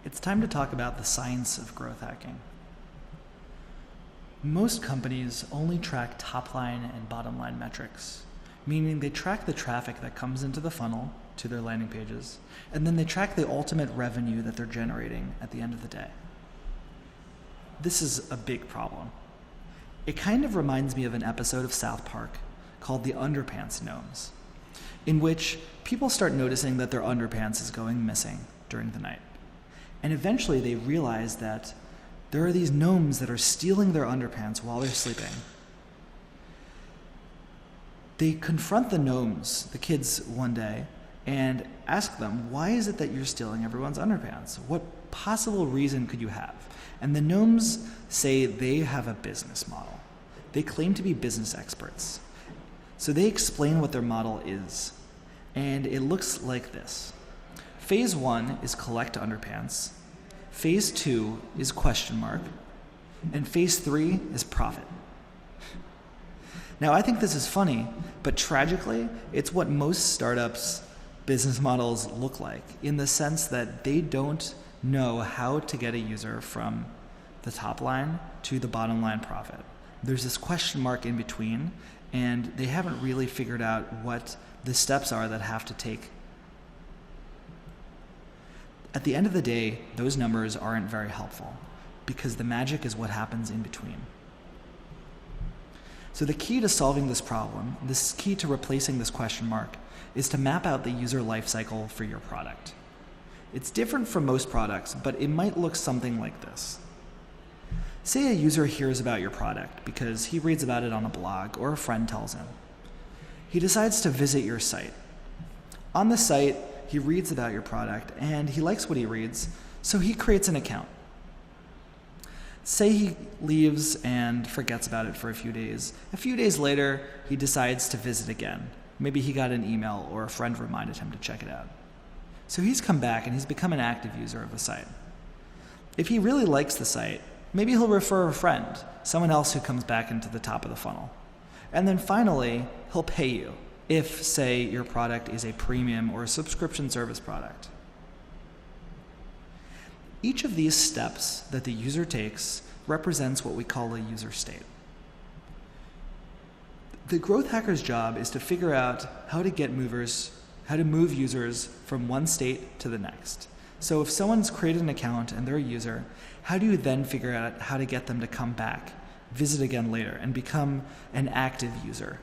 It's time to talk about the science of growth hacking. Most companies only track top line and bottom line metrics, meaning they track the traffic that comes into the funnel to their landing pages, and then they track the ultimate revenue that they're generating at the end of the day. This is a big problem. It kind of reminds me of an episode of South Park called The Underpants Gnomes, in which people start noticing that their underpants is going missing during the night. And eventually they realize that there are these gnomes that are stealing their underpants while they're sleeping. They confront the gnomes, the kids, one day, and ask them, why is it that you're stealing everyone's underpants? What possible reason could you have? And the gnomes say they have a business model. They claim to be business experts. So they explain what their model is. And it looks like this. Phase 1 is collect underpants. Phase 2 is question mark. And phase 3 is profit. Now, I think this is funny, but tragically, it's what most startups' business models look like, in the sense that they don't know how to get a user from the top line to the bottom line profit. There's this question mark in between, and they haven't really figured out what the steps are that have to take. At the end of the day, those numbers aren't very helpful, because the magic is what happens in between. So the key to solving this problem, this key to replacing this question mark, is to map out the user lifecycle for your product. It's different from most products, but it might look something like this. Say a user hears about your product because he reads about it on a blog or a friend tells him. He decides to visit your site. On the site, he reads about your product and he likes what he reads, so he creates an account. Say he leaves and forgets about it for a few days. A few days later, he decides to visit again. Maybe he got an email or a friend reminded him to check it out. So he's come back and he's become an active user of the site. If he really likes the site, maybe he'll refer a friend, someone else who comes back into the top of the funnel. And then finally, he'll pay you if, say, your product is a premium or a subscription service product. Each of these steps that the user takes represents what we call a user state. The growth hacker's job is to figure out how to move users from one state to the next. So if someone's created an account and they're a user, how do you then figure out how to get them to come back, visit again later, and become an active user?